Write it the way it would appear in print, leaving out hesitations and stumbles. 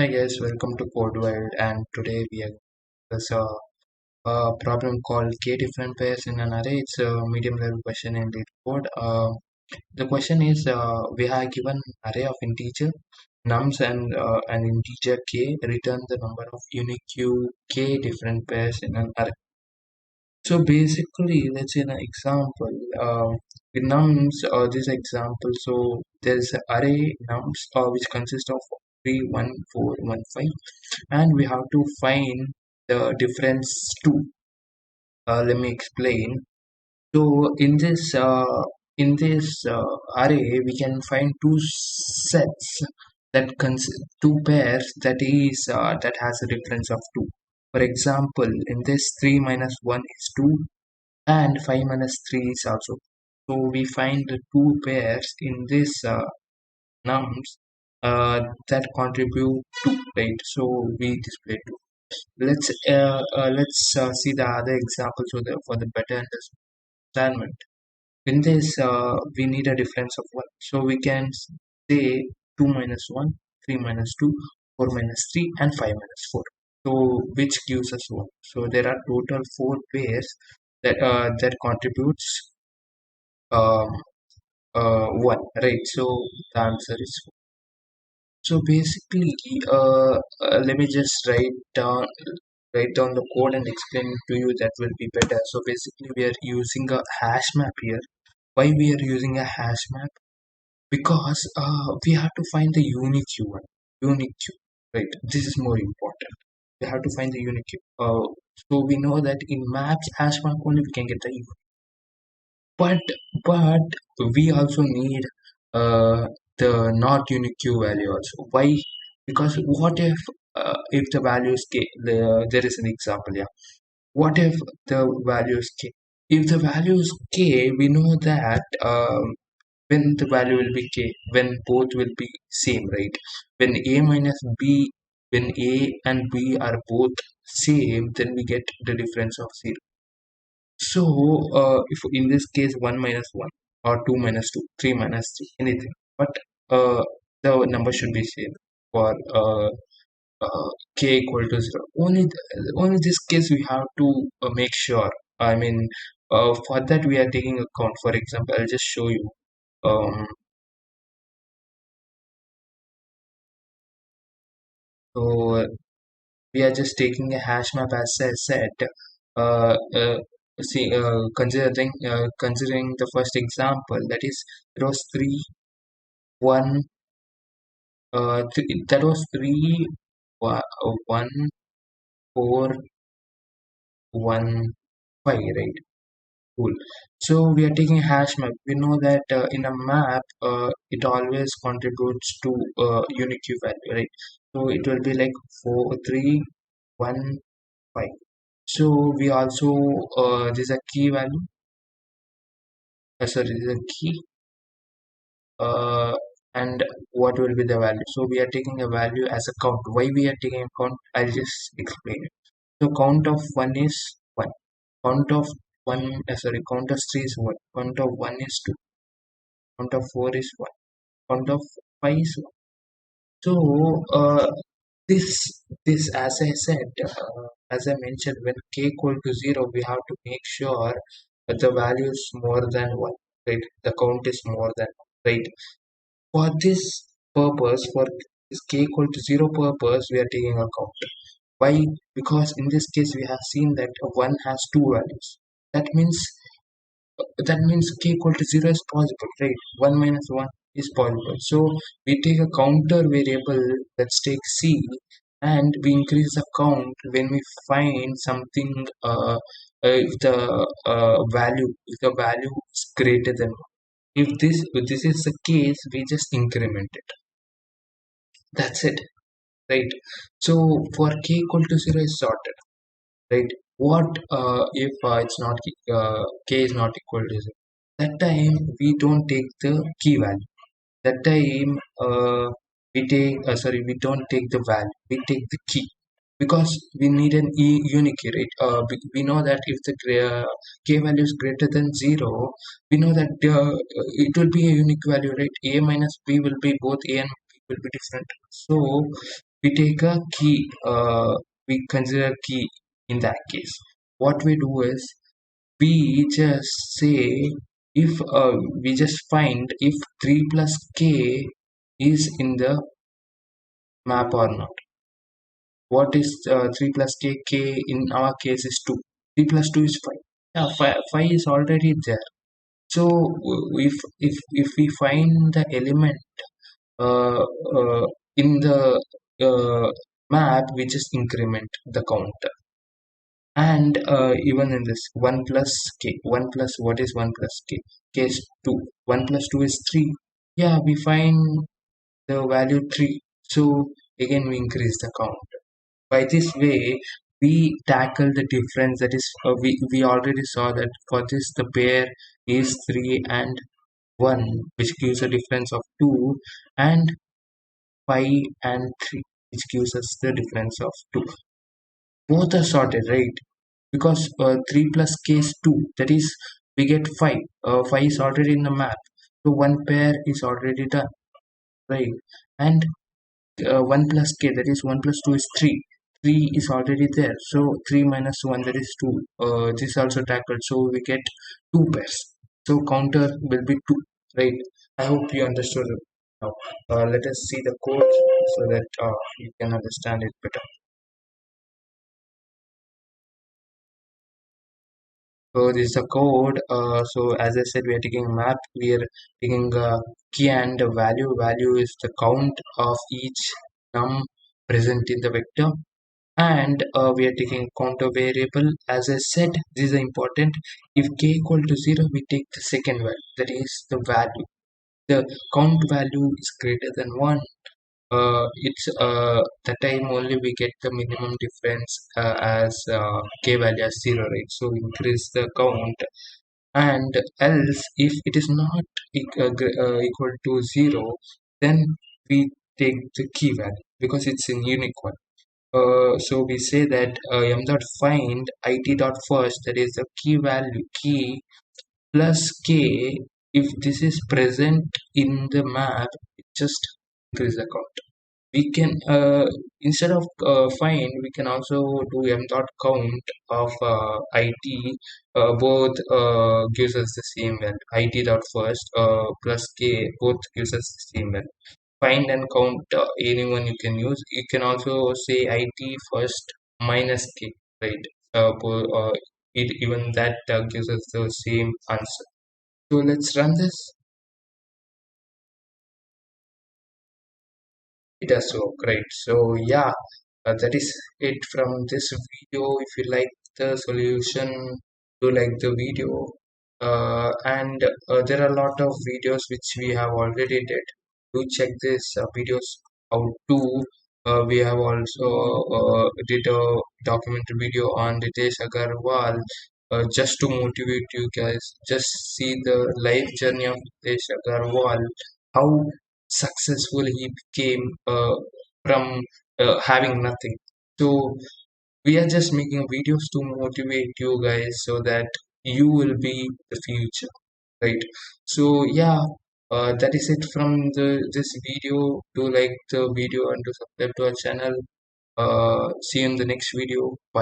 Hi guys, welcome to Code World, and today we have this problem called k different pairs in an array. It's a medium level question in LeetCode. The question is we are given an array of integer nums and an integer k. Return the number of unique k different pairs in an array. So basically, let's say an example. In nums, this example, so there's an array nums which consists of 3, 1, 4, 1, 5, and we have to find the difference 2. Let me explain. So in this array, we can find two sets two pairs that has a difference of 2. For example, in this 3 minus 1 is 2 and 5 minus 3 is also. So we find the two pairs in this nums that contribute to, right? So we display 2. Let's see the other example for the better understanding. In this, we need a difference of 1. So we can say 2 minus 1, 3 minus 2, 4 minus 3, and 5 minus 4. So which gives us 1. So there are total 4 pairs that contributes um, 1, right? So the answer is 4. So basically, let me just write down the code and explain it to you. That will be better. So basically, we are using a hash map here. Why we are using a hash map? Because we have to find the unique one, unique, right? This is more important. We have to find the unique. So we know that in maps hash map only we can get the unique. But we also need the not unique value also. Why? Because what if the value is k? There is an example, yeah. What if the value is k? If the value is k, we know that when the value will be k, when both will be same, right? When a minus b, when a and b are both same, then we get the difference of 0. So if in this case 1 minus 1 or 2 minus 2, 3 minus 3, anything, but uh, the number should be same for k equal to 0. Only this case we have to make sure. I mean, for that we are taking account. For example, I'll just show you. Um, so we are just taking a hash map as I said. Uh, uh, considering the first example, that is it was 3 1 that was 3 1 4 1 5, right? Cool. So we are taking a hash map. We know that in a map, it always contributes to unique value, right? So it will be like 4 3 1 5. So we also this is a key value. Sorry, this is a key. And what will be the value? So we are taking a value as a count. Why we are taking a count? I'll just explain it. So count of 1 is 1. Count of count of 3 is 1. Count of 1 is 2. Count of 4 is 1. Count of 5 is 1. So this this as I said, as I mentioned, when k equal to 0, we have to make sure that the value is more than 1, right? The count is more than 1, right? For this purpose, for this k equal to 0 purpose, we are taking a count. Why? Because in this case, we have seen that 1 has two values. That means k equal to 0 is possible, right? 1 minus 1 is possible. So we take a counter variable, let's take c, and we increase the count when we find something if the value is greater than 1. If this is the case, we just increment it. That's it, right? So for k equal to 0 is sorted, right? What if it's not k is not equal to 0? That time we don't take the key value. That time we don't take the value, we take the key, because we need an unique, right? We know that if the k value is greater than 0, we know that it will be a unique value, right? A minus b will be, both a and b will be different. So we take a key, we consider key in that case. What we do is we just say if we just find if 3 plus k is in the map or not. What is 3 plus k? K in our case is 2. 3 plus 2 is 5. Yeah, 5 is already there. So if we find the element uh, in the map, we just increment the counter. And even in this 1 plus k, 1 plus what is 1 plus k? K is 2. 1 plus 2 is 3. Yeah, we find the value 3. So again we increase the count. By this way, we tackle the difference. That is, we already saw that for this the pair is 3 and 1, which gives a difference of 2, and 5 and 3, which gives us the difference of 2. Both are sorted, right? Because 3 plus k is 2, that is, we get 5. 5 is already in the map, so one pair is already done, right? And 1 plus k, that is 1 plus 2 is 3. 3 is already there, so 3 minus 1, that is 2. This also tackled, so we get 2 pairs. So counter will be 2, right? I hope you understood it now. Let us see the code so that you can understand it better. So this is the code. So as I said, we are taking a map. We are taking a key and a value. Value is the count of each num present in the vector, and we are taking counter variable. As I said, this is important. If k equal to 0, we take the second value, that is the value. The count value is greater than 1. It's the time only we get the minimum difference as k value as 0, right? So we increase the count. And else if it is not equal to 0, then we take the key value because it's in unique one. So we say that m dot find it dot first, that is the key value key plus k. If this is present in the map, it just increase the count. We can instead of find, we can also do m dot count of it. Both gives us the same value. It dot first plus k, both gives us the same value. Find and count, anyone you can use. You can also say it first minus k, right? Even that gives us the same answer. So let's run this. It does so great. So yeah, that is it from this video. If you like the solution, do like the video. And there are a lot of videos which we have already did. Do check these videos out too. We have also did a documentary video on Ritesh Agarwal, just to motivate you guys. Just see the life journey of Ritesh Agarwal, how successful he became from having nothing. So we are just making videos to motivate you guys so that you will be the future, right? So yeah, that is it from this video. Do like the video and to subscribe to our channel. See you in the next video. Bye.